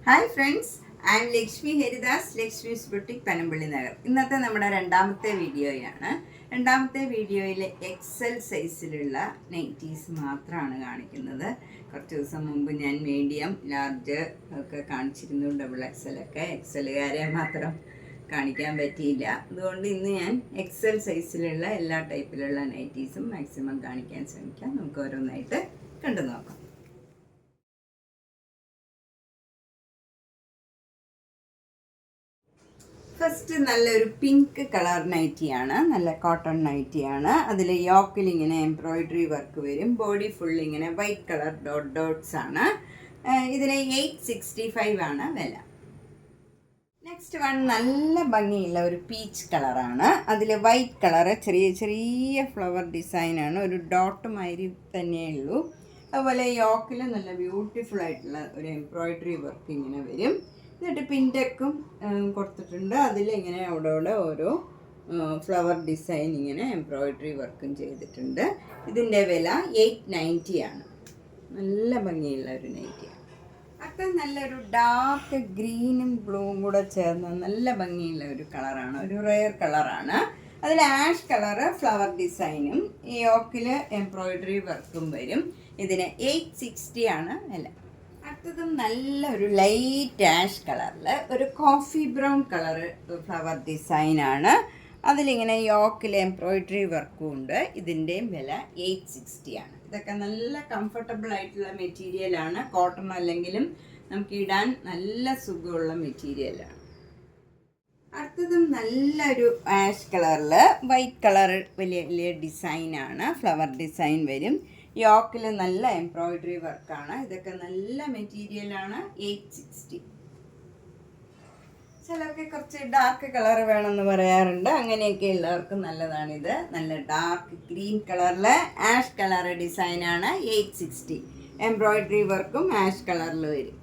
Hi friends, I M Lakshmi Haridas, Lakshmi's boutique, Panampilly Nagar. ഇന്നത്തെ നമ്മുടെ രണ്ടാമത്തെ വീഡിയോയാണ്. രണ്ടാമത്തെ വീഡിയോയിൽ എക്സൽ സൈസിലുള്ള നൈറ്റീസ് മാത്രമാണ് കാണിക്കുന്നത്. കുറച്ച് ദിവസം മുമ്പ് ഞാൻ മീഡിയം, ലാർജ് ഒക്കെ കാണിച്ചിരുന്നു. ഡബിൾ എക്സലൊക്കെ എക്സലുകാരെ മാത്രം കാണിക്കാൻ പറ്റിയില്ല. അതുകൊണ്ട് ഇന്ന് ഞാൻ എക്സൽ സൈസിലുള്ള എല്ലാ ടൈപ്പിലുള്ള നൈറ്റീസും മാക്സിമം കാണിക്കാൻ ശ്രമിക്കാം. നമുക്ക് ഓരോന്നായിട്ട് കണ്ടു നോക്കാം. ഫസ്റ്റ് നല്ലൊരു പിങ്ക് കളർ നൈറ്റിയാണ്, നല്ല കോട്ടൺ നൈറ്റിയാണ്. അതിൽ യോക്കിൽ ഇങ്ങനെ എംബ്രോയിഡറി വർക്ക് വരും. ബോഡി ഫുൾ ഇങ്ങനെ വൈറ്റ് കളർ ഡോട്ട്സ് ആണ്. ഇതിന് 865 ആണ് വില. നെക്സ്റ്റ് വൺ നല്ല ഭംഗിയുള്ള ഒരു പീച്ച് കളറാണ്. അതിൽ വൈറ്റ് കളറ് ചെറിയ ചെറിയ ഫ്ലവർ ഡിസൈനാണ്. ഒരു ഡോട്ട് മാതിരി തന്നെയുള്ളൂ. അതുപോലെ യോക്കിൽ നല്ല ബ്യൂട്ടിഫുൾ ആയിട്ടുള്ള ഒരു എംബ്രോയിഡറി വർക്ക് ഇങ്ങനെ വരും. എന്നിട്ട് പിൻടെക്കും കൊടുത്തിട്ടുണ്ട്. അതിലിങ്ങനെ അവിടെ ഓരോ ഫ്ലവർ ഡിസൈൻ ഇങ്ങനെ എംബ്രോയിഡറി വർക്കും ചെയ്തിട്ടുണ്ട്. ഇതിൻ്റെ വില 890 ആണ്. നല്ല ഭംഗിയുള്ള ഒരു നൈറ്റിയാണ്. ഒക്കെ നല്ലൊരു ഡാർക്ക് ഗ്രീനും ബ്ലൂവും കൂടെ ചേർന്ന നല്ല ഭംഗിയുള്ള ഒരു കളറാണ്, ഒരു റെയർ കളറാണ്. അതിൽ ആഷ് കളറ് ഫ്ലവർ ഡിസൈനും യോക്കിൽ എംബ്രോയിഡറി വർക്കും വരും. ഇതിന് 860 ആണ് വില. അടുത്തതും നല്ലൊരു ലൈറ്റ് ആഷ് കളറിൽ ഒരു കോഫി ബ്രൗൺ കളറ് ഫ്ലവർ ഡിസൈനാണ്. അതിലിങ്ങനെ യോക്കിൽ എംബ്രോയിഡറി വർക്കും ഉണ്ട്. ഇതിൻ്റെയും വില 860 ആണ്. ഇതൊക്കെ നല്ല കംഫർട്ടബിൾ ആയിട്ടുള്ള മെറ്റീരിയലാണ്. കോട്ടൺ അല്ലെങ്കിലും നമുക്ക് ഇടാൻ നല്ല സുഖമുള്ള മെറ്റീരിയലാണ്. അടുത്തതും നല്ലൊരു ആഷ് കളറിൽ വൈറ്റ് കളർ വലിയ വലിയ ഡിസൈനാണ്. ഫ്ലവർ ഡിസൈൻ വരും. യോക്കിൽ നല്ല എംബ്രോയിഡറി വർക്കാണ്. ഇതൊക്കെ നല്ല മെറ്റീരിയലാണ്. 860. ചിലർക്ക് കുറച്ച് ഡാർക്ക് കളർ വേണമെന്ന് പറയാറുണ്ട്. അങ്ങനെയൊക്കെ ഉള്ളവർക്ക് നല്ലതാണിത്. നല്ല ഡാർക്ക് ഗ്രീൻ കളറിൽ ആഷ് കളർ ഡിസൈനാണ്. 860. എംബ്രോയിഡറി വർക്കും ആഷ് കളറിൽ വരും.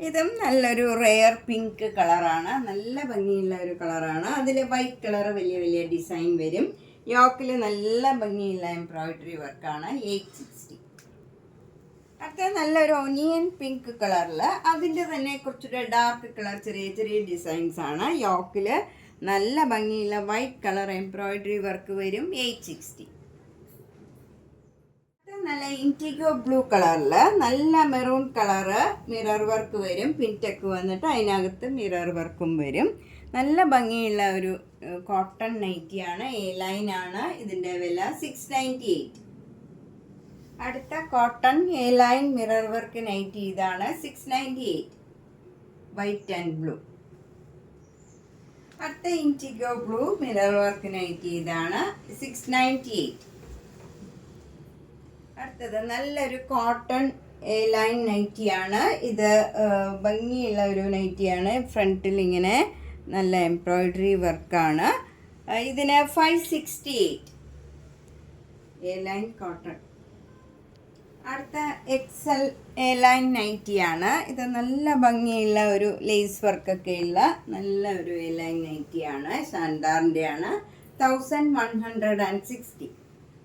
ഇതും നല്ലൊരു റെയർ പിങ്ക് കളറാണ്. നല്ല ഭംഗിയുള്ള ഒരു കളറാണ്. അതിൽ വൈറ്റ് കളർ വലിയ വലിയ ഡിസൈൻ വരും. യോക്കിൽ നല്ല ഭംഗിയുള്ള എംബ്രോയിഡറി വർക്കാണ്. 860. അടുത്ത നല്ലൊരു ഒനിയൻ പിങ്ക് കളറിൽ അതിൻ്റെ തന്നെ കുറച്ചൊരു ഡാർക്ക് കളർ ചെറിയ ചെറിയ ഡിസൈൻസ് ആണ്. യോക്കിൽ നല്ല ഭംഗിയുള്ള വൈറ്റ് കളർ എംബ്രോയിഡറി വർക്ക് വരും. 860. നല്ല ഇൻഡിഗോ ബ്ലൂ കളറിൽ നല്ല മെറൂൺ കളറ് മിറർ വർക്ക് വരും. പിൻടെക്ക് വന്നിട്ട് അതിനകത്ത് മിറർ വർക്കും വരും. നല്ല ഭംഗിയുള്ള ഒരു കോട്ടൺ നൈറ്റിയാണ്. എ ലൈനാണ്. ഇതിൻ്റെ വില 698. അടുത്ത cotton A line mirror work nighty ഇതാണ്. 698. White and blue. അടുത്ത indigo blue mirror work nighty ഇതാണ്. 698. അടുത്തത് നല്ലൊരു കോട്ടൺ എ ലൈൻ നൈറ്റിയാണ്. ഇത് ഭംഗിയുള്ള ഒരു നൈറ്റിയാണ്. ഫ്രണ്ടിൽ ഇങ്ങനെ നല്ല എംബ്രോയിഡറി വർക്കാണ്. ഇതിന് 568. A line cotton. അടുത്ത എക്സൽ എ ലൈൻ നൈറ്റിയാണ്. ഇത് നല്ല ഭംഗിയുള്ള ഒരു ലേസ് വർക്കൊക്കെ ഉള്ള നല്ല ഒരു എ ലൈൻ നൈറ്റിയാണ്. ഷാൻഡാറിൻ്റെ ആണ്. 1160.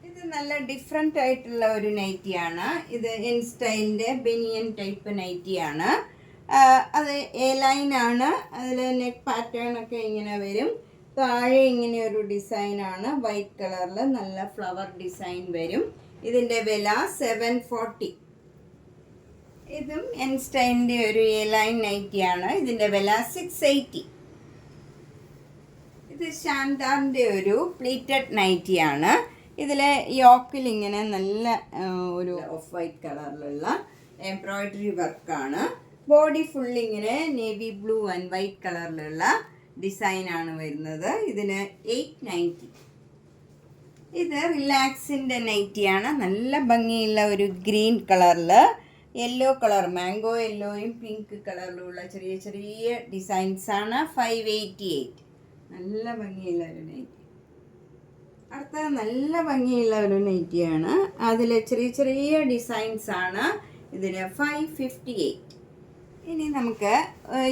ഇത് നല്ല ഡിഫറെൻ്റ് ആയിട്ടുള്ള ഒരു നൈറ്റിയാണ്. ഇത് എൻ സ്റ്റൈലിൻ്റെ ബെനിയൻ ടൈപ്പ് നൈറ്റിയാണ്. അത് എ ലൈനാണ്. അതിൽ നെക്ക് പാറ്റേൺ ഒക്കെ ഇങ്ങനെ വരും. താഴെ ഇങ്ങനെ ഒരു ഡിസൈനാണ്. വൈറ്റ് കളറിൽ നല്ല ഫ്ലവർ ഡിസൈൻ വരും. ഇതിൻ്റെ വില 740. ഇതും എൻ സ്റ്റൈലിൻ്റെ ഒരു എ ലൈൻ നൈറ്റിയാണ്. ഇതിൻ്റെ വില 680. ഇത് ഷാൻഡാറിൻ്റെ ഒരു പ്ലീറ്റഡ് നൈറ്റിയാണ്. ഇതിൽ യോക്കിൽ ഇങ്ങനെ നല്ല ഒരു ഓഫ് വൈറ്റ് കളറിലുള്ള എംബ്രോയിഡറി വർക്കാണ്. ബോഡി ഫുൾ ഇങ്ങനെ നേവി ബ്ലൂ ആൻഡ് വൈറ്റ് കളറിലുള്ള ഡിസൈനാണ് വരുന്നത്. ഇതിന് 890. ഇത് റിലാക്സിൻ്റെ നൈറ്റിയാണ്. നല്ല ഭംഗിയുള്ള ഒരു ഗ്രീൻ കളറിൽ യെല്ലോ കളർ മാംഗോ യെല്ലോയും പിങ്ക് കളറിലുള്ള ചെറിയ ചെറിയ ഡിസൈൻസാണ്. 588. നല്ല ഭംഗിയുള്ള ഒരു നൈറ്റി. അടുത്ത നല്ല ഭംഗിയുള്ള ഒരു നൈറ്റിയാണ്. അതിൽ ചെറിയ ചെറിയ ഡിസൈൻസാണ്. ഇതിന് 558. ഇനി നമുക്ക്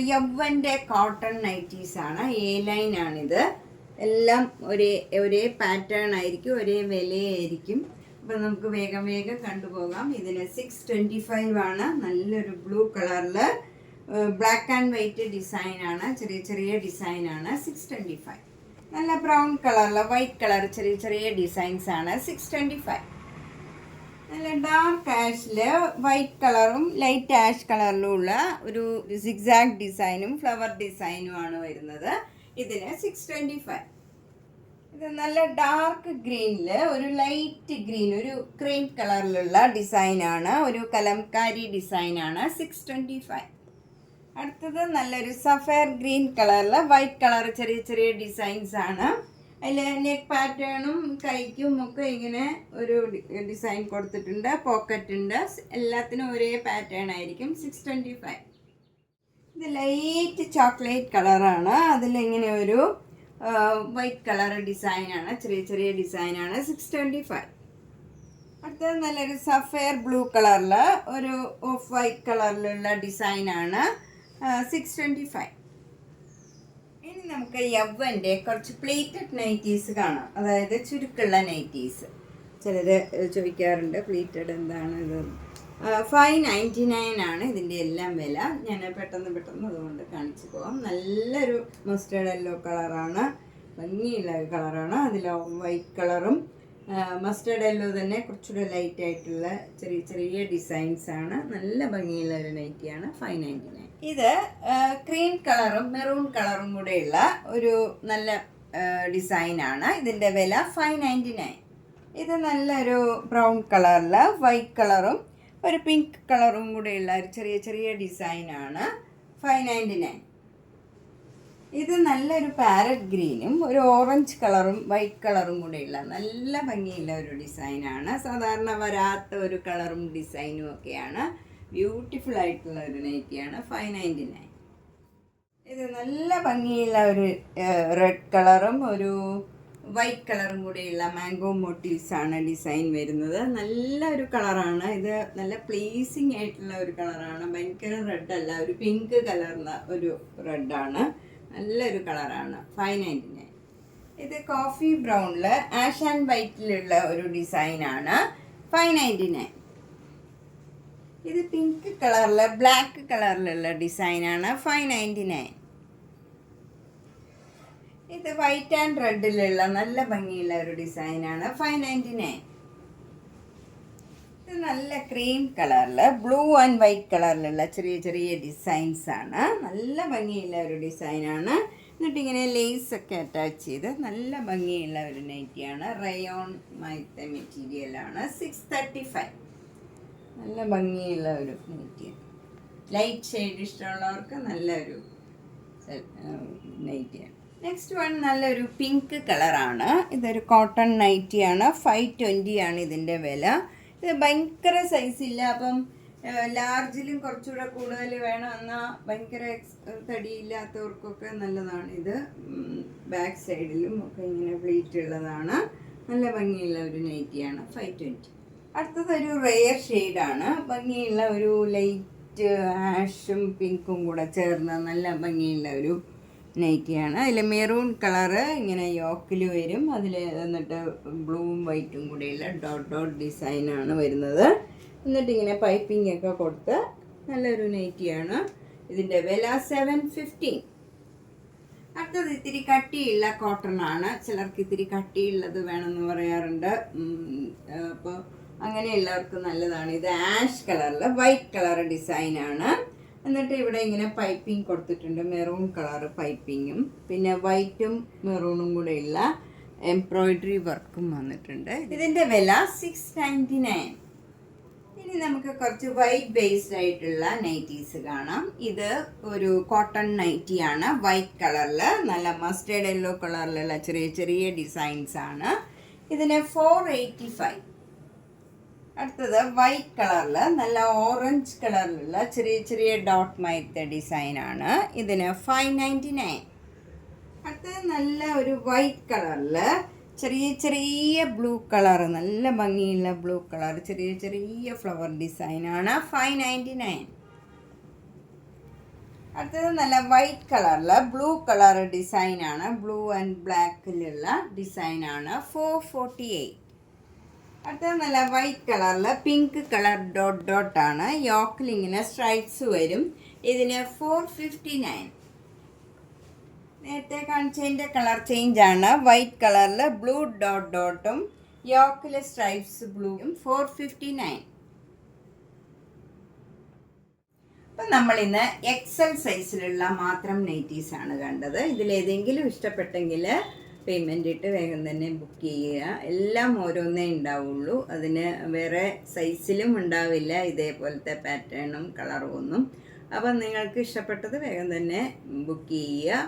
യവ്വൻ്റെ കോട്ടൺ നൈറ്റീസാണ്. എ ലൈനാണിത്. എല്ലാം ഒരേ പാറ്റേൺ ആയിരിക്കും, ഒരേ വിലയായിരിക്കും. അപ്പം നമുക്ക് വേഗം വേഗം കണ്ടുപോകാം. ഇതിന് 625 ആണ്. നല്ലൊരു ബ്ലൂ കളറിൽ ബ്ലാക്ക് ആൻഡ് വൈറ്റ് ഡിസൈനാണ്, ചെറിയ ചെറിയ ഡിസൈനാണ്. 625. നല്ല ബ്രൗൺ കളറിൽ വൈറ്റ് കളർ ചെറിയ ചെറിയ ഡിസൈൻസ് ആണ്. 625. നല്ല ഡാർക്ക് ആഷിൽ വൈറ്റ് കളറും ലൈറ്റ് ആഷ് കളറിലും ഉള്ള ഒരു സിഗ്സാഗ് ഡിസൈനും ഫ്ലവർ ഡിസൈനുമാണ് വരുന്നത്. ഇതിന് 625. ഇത് നല്ല ഡാർക്ക് ഗ്രീനിൽ ഒരു ലൈറ്റ് ഗ്രീൻ, ഒരു ക്രീം കളറിലുള്ള ഡിസൈനാണ്, ഒരു കലംകാരി ഡിസൈനാണ്. 625. അടുത്തത് നല്ലൊരു സഫയർ ഗ്രീൻ കളറിൽ വൈറ്റ് കളർ ചെറിയ ചെറിയ ഡിസൈൻസ് ആണ്. അതിൽ നെക്ക് പാറ്റേണും കൈക്കും ഒക്കെ ഇങ്ങനെ ഒരു ഡിസൈൻ കൊടുത്തിട്ടുണ്ട്. പോക്കറ്റ് ഉണ്ട്. എല്ലാത്തിനും ഒരേ പാറ്റേൺ ആയിരിക്കും. 625. ഇത് ലൈറ്റ് ചോക്ലേറ്റ് കളറാണ്. അതിലിങ്ങനെ ഒരു വൈറ്റ് കളർ ഡിസൈനാണ്, ചെറിയ ചെറിയ ഡിസൈനാണ്. 625. അടുത്തത് നല്ലൊരു സഫയർ ബ്ലൂ കളറിൽ ഒരു ഓഫ് വൈറ്റ് കളറിലുള്ള ഡിസൈനാണ്. 625. ഇനി നമുക്ക് യവ്വൻ്റെ കുറച്ച് പ്ലേറ്റഡ് നൈറ്റീസ് കാണാം, അതായത് ചുരുക്കുള്ള നൈറ്റീസ്. ചിലർ ചോദിക്കാറുണ്ട് പ്ലേറ്റഡ് എന്താണ് ഇത്. 599 ആണ് ഇതിൻ്റെ എല്ലാം വില. ഞാൻ പെട്ടെന്ന് അതുകൊണ്ട് കാണിച്ചു പോകാം. നല്ലൊരു മസ്റ്റേർഡ് യെല്ലോ കളറാണ്, ഭംഗിയുള്ള കളറാണ്. അതിൽ വൈറ്റ് കളറും മസ്റ്റേർഡ് യെല്ലോ തന്നെ കുറച്ചുകൂടെ ലൈറ്റ് ആയിട്ടുള്ള ചെറിയ ചെറിയ ഡിസൈൻസ് ആണ്. നല്ല ഭംഗിയുള്ള ഒരു നൈറ്റിയാണ്. 599. ഇത് ക്രീം കളറും മെറൂൺ കളറും കൂടെയുള്ള ഒരു നല്ല ഡിസൈനാണ്. ഇതിൻ്റെ വില 599. ഇത് നല്ലൊരു ബ്രൗൺ കളറിൽ വൈറ്റ് കളറും ഒരു പിങ്ക് കളറും കൂടെയുള്ള ഒരു ചെറിയ ചെറിയ ഡിസൈനാണ്. 599. ഇത് നല്ലൊരു പാരറ്റ് ഗ്രീനും ഒരു ഓറഞ്ച് കളറും വൈറ്റ് കളറും കൂടെയുള്ള നല്ല ഭംഗിയുള്ള ഒരു ഡിസൈനാണ്. സാധാരണ വരാത്ത ഒരു കളറും ഡിസൈനും ഒക്കെയാണ്. ബ്യൂട്ടിഫുൾ ആയിട്ടുള്ള ഒരു നൈറ്റിയാണ്. 599. ഇത് നല്ല ഭംഗിയുള്ള ഒരു റെഡ് കളറും ഒരു വൈറ്റ് കളറും കൂടെയുള്ള മാംഗോ മോട്ടീവ്സ് ആണ് ഡിസൈൻ വരുന്നത്. നല്ല ഒരു കളറാണ് ഇത്. നല്ല പ്ലീസിങ് ആയിട്ടുള്ള ഒരു കളറാണ്. ഭയങ്കര റെഡ് അല്ല, ഒരു പിങ്ക് കലർന്ന ഒരു റെഡാണ്. നല്ലൊരു കളറാണ്. 599. ഇത് കോഫി ബ്രൗണിൽ ആഷ് ആൻഡ് വൈറ്റിലുള്ള ഒരു ഡിസൈനാണ്. 599. ഇത് പിങ്ക് കളറിൽ ബ്ലാക്ക് കളറിലുള്ള ഡിസൈനാണ്. 599. ഇത് വൈറ്റ് ആൻഡ് റെഡിലുള്ള നല്ല ഭംഗിയുള്ള ഒരു ഡിസൈനാണ്. 599. ഇത് നല്ല ക്രീം കളറിൽ ബ്ലൂ ആൻഡ് വൈറ്റ് കളറിലുള്ള ചെറിയ ചെറിയ ഡിസൈൻസ് ആണ്. നല്ല ഭംഗിയുള്ള ഒരു ഡിസൈനാണ്. എന്നിട്ടിങ്ങനെ ലേസ് ഒക്കെ അറ്റാച്ച് ചെയ്ത് നല്ല ഭംഗിയുള്ള ഒരു നൈറ്റിയാണ്. റയോൺ മൈത്തെ മെറ്റീരിയലാണ്. 635. നല്ല ഭംഗിയുള്ള ഒരു നൈറ്റിയാണ്. ലൈറ്റ് ഷെയ്ഡ് ഇഷ്ടമുള്ളവർക്ക് നല്ലൊരു നൈറ്റിയാണ്. നെക്സ്റ്റ് വൺ നല്ലൊരു പിങ്ക് കളറാണ്. ഇതൊരു കോട്ടൺ നൈറ്റിയാണ്. 520 ആണ് ഇതിൻ്റെ വില. ഇത് ഭയങ്കര സൈസില്ല, അപ്പം ലാർജിലും കുറച്ചുകൂടെ കൂടുതൽ വേണം എന്നാൽ ഭയങ്കര തടിയില്ലാത്തവർക്കൊക്കെ നല്ലതാണ്. ഇത് ബാക്ക് സൈഡിലും ഒക്കെ ഇങ്ങനെ പ്ലീറ്റ് ഉള്ളതാണ്. നല്ല ഭംഗിയുള്ള ഒരു നൈറ്റിയാണ്. 520. അടുത്തതൊരു റെയർ ഷെയ്ഡാണ്. ഭംഗിയുള്ള ഒരു ലൈറ്റ് ആഷും പിങ്കും കൂടെ ചേർന്ന നല്ല ഭംഗിയുള്ള ഒരു നൈറ്റിയാണ്. അതിൽ മെറൂൺ കളറ് ഇങ്ങനെ യോക്കിൽ വരും. അതിൽ എന്നിട്ട് ബ്ലൂവും വൈറ്റും കൂടെയുള്ള ഡോട്ട് ഡിസൈനാണ് വരുന്നത്. എന്നിട്ട് ഇങ്ങനെ പൈപ്പിംഗ് ഒക്കെ കൊടുത്ത് നല്ലൊരു നൈറ്റിയാണ്. ഇതിൻ്റെ വില 715. അടുത്തത് ഇത്തിരി കട്ടിയുള്ള കോട്ടൺ ആണ്. ചിലർക്ക് ഇത്തിരി കട്ടിയുള്ളത് വേണമെന്ന് പറയാറുണ്ട്. അപ്പോൾ അങ്ങനെയുള്ളവർക്ക് നല്ലതാണ്. ഇത് ആഷ് കളറിൽ വൈറ്റ് കളർ ഡിസൈനാണ്. എന്നിട്ട് ഇവിടെ ഇങ്ങനെ പൈപ്പിംഗ് കൊടുത്തിട്ടുണ്ട്. മെറൂൺ കളർ പൈപ്പിങ്ങും പിന്നെ വൈറ്റും മെറൂണും കൂടെയുള്ള എംബ്രോയിഡറി വർക്കും വന്നിട്ടുണ്ട്. ഇതിൻ്റെ വില 699. ഇനി നമുക്ക് കുറച്ച് വൈറ്റ് ബേസ്ഡ് ആയിട്ടുള്ള നൈറ്റീസ് കാണാം. ഇത് ഒരു കോട്ടൺ നൈറ്റിയാണ്. വൈറ്റ് കളറിൽ നല്ല മസ്റ്റേർഡ് യെല്ലോ കളറിലുള്ള ചെറിയ ചെറിയ ഡിസൈൻസ് ആണ്. ഇതിന് 485. അടുത്തത് വൈറ്റ് കളറിൽ നല്ല ഓറഞ്ച് കളറിലുള്ള ചെറിയ ചെറിയ ഡോട്ട് മൈത്തെ ഡിസൈനാണ്. ഇതിന് 599. അടുത്തത് നല്ല ഒരു വൈറ്റ് കളറിൽ ചെറിയ ചെറിയ ബ്ലൂ കളർ, നല്ല ഭംഗിയുള്ള ബ്ലൂ കളർ ചെറിയ ചെറിയ ഫ്ലവർ ഡിസൈനാണ്. 599. അടുത്തത് നല്ല വൈറ്റ് കളറിൽ ബ്ലൂ കളർ ഡിസൈനാണ്. ബ്ലൂ ആൻഡ് ബ്ലാക്കിലുള്ള ഡിസൈനാണ്. 448. അടുത്ത നല്ല വൈറ്റ് കളറിൽ പിങ്ക് കളർ ഡോട്ട് ഡോട്ടാണ്. യോക്കിൽ ഇങ്ങനെ സ്ട്രൈപ്സ് വരും. ഇതിന് 459. നേരത്തെ കാണിച്ചതിൻ്റെ കളർ ചേഞ്ചാണ്. വൈറ്റ് കളറിൽ ബ്ലൂ ഡോട്ട് ഡോട്ടും യോക്കിൽ സ്ട്രൈപ്സ് ബ്ലൂയും 459. അപ്പം നമ്മളിന്ന് എക്സൽ സൈസിലുള്ള മാത്രം നൈറ്റീസാണ് കണ്ടത്. ഇതിലേതെങ്കിലും ഇഷ്ടപ്പെട്ടെങ്കിൽ പേയ്മെൻ്റ് ഇട്ട് വേഗം തന്നെ ബുക്ക് ചെയ്യുക. എല്ലാം ഓരോന്നേ ഉണ്ടാവുള്ളൂ. അതിന് വേറെ സൈസിലും ഉണ്ടാവില്ല ഇതേപോലത്തെ പാറ്റേണും കളറും ഒന്നും. അപ്പം നിങ്ങൾക്ക് ഇഷ്ടപ്പെട്ടത് വേഗം തന്നെ ബുക്ക് ചെയ്യുക.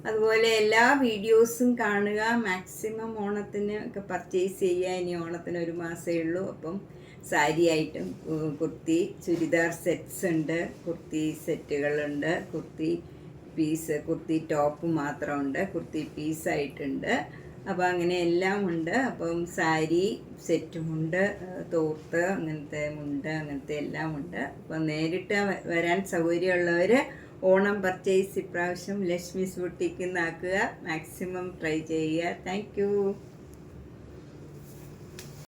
അതുപോലെ എല്ലാ വീഡിയോസും കാണുക. മാക്സിമം ഓണത്തിന് ഒക്കെ പർച്ചേസ് ചെയ്യുക. ഇനി ഓണത്തിന് ഒരു മാസമേ ഉള്ളൂ. അപ്പം സാരി ആയിട്ടും കുർത്തി ചുരിദാർ സെറ്റ്സ് ഉണ്ട്, കുർത്തി സെറ്റുകളുണ്ട്, കുർത്തി ടോപ്പ് മാത്രമുണ്ട്, കുർത്തി പീസായിട്ടുണ്ട്. അപ്പോൾ അങ്ങനെ എല്ലാം ഉണ്ട്. അപ്പം സാരി സെറ്റുമുണ്ട്, തോർത്ത് അങ്ങനത്തെ മുണ്ട് അങ്ങനത്തെ എല്ലാം ഉണ്ട്. അപ്പം നേരിട്ട് വരാൻ സൗകര്യമുള്ളവർ ഓണം പർച്ചേസ് ഇപ്രാവശ്യം ലക്ഷ്മീസ് ബുട്ടീക്കിൽ നിന്നാക്കുക. മാക്സിമം ട്രൈ ചെയ്യുക. Thank you.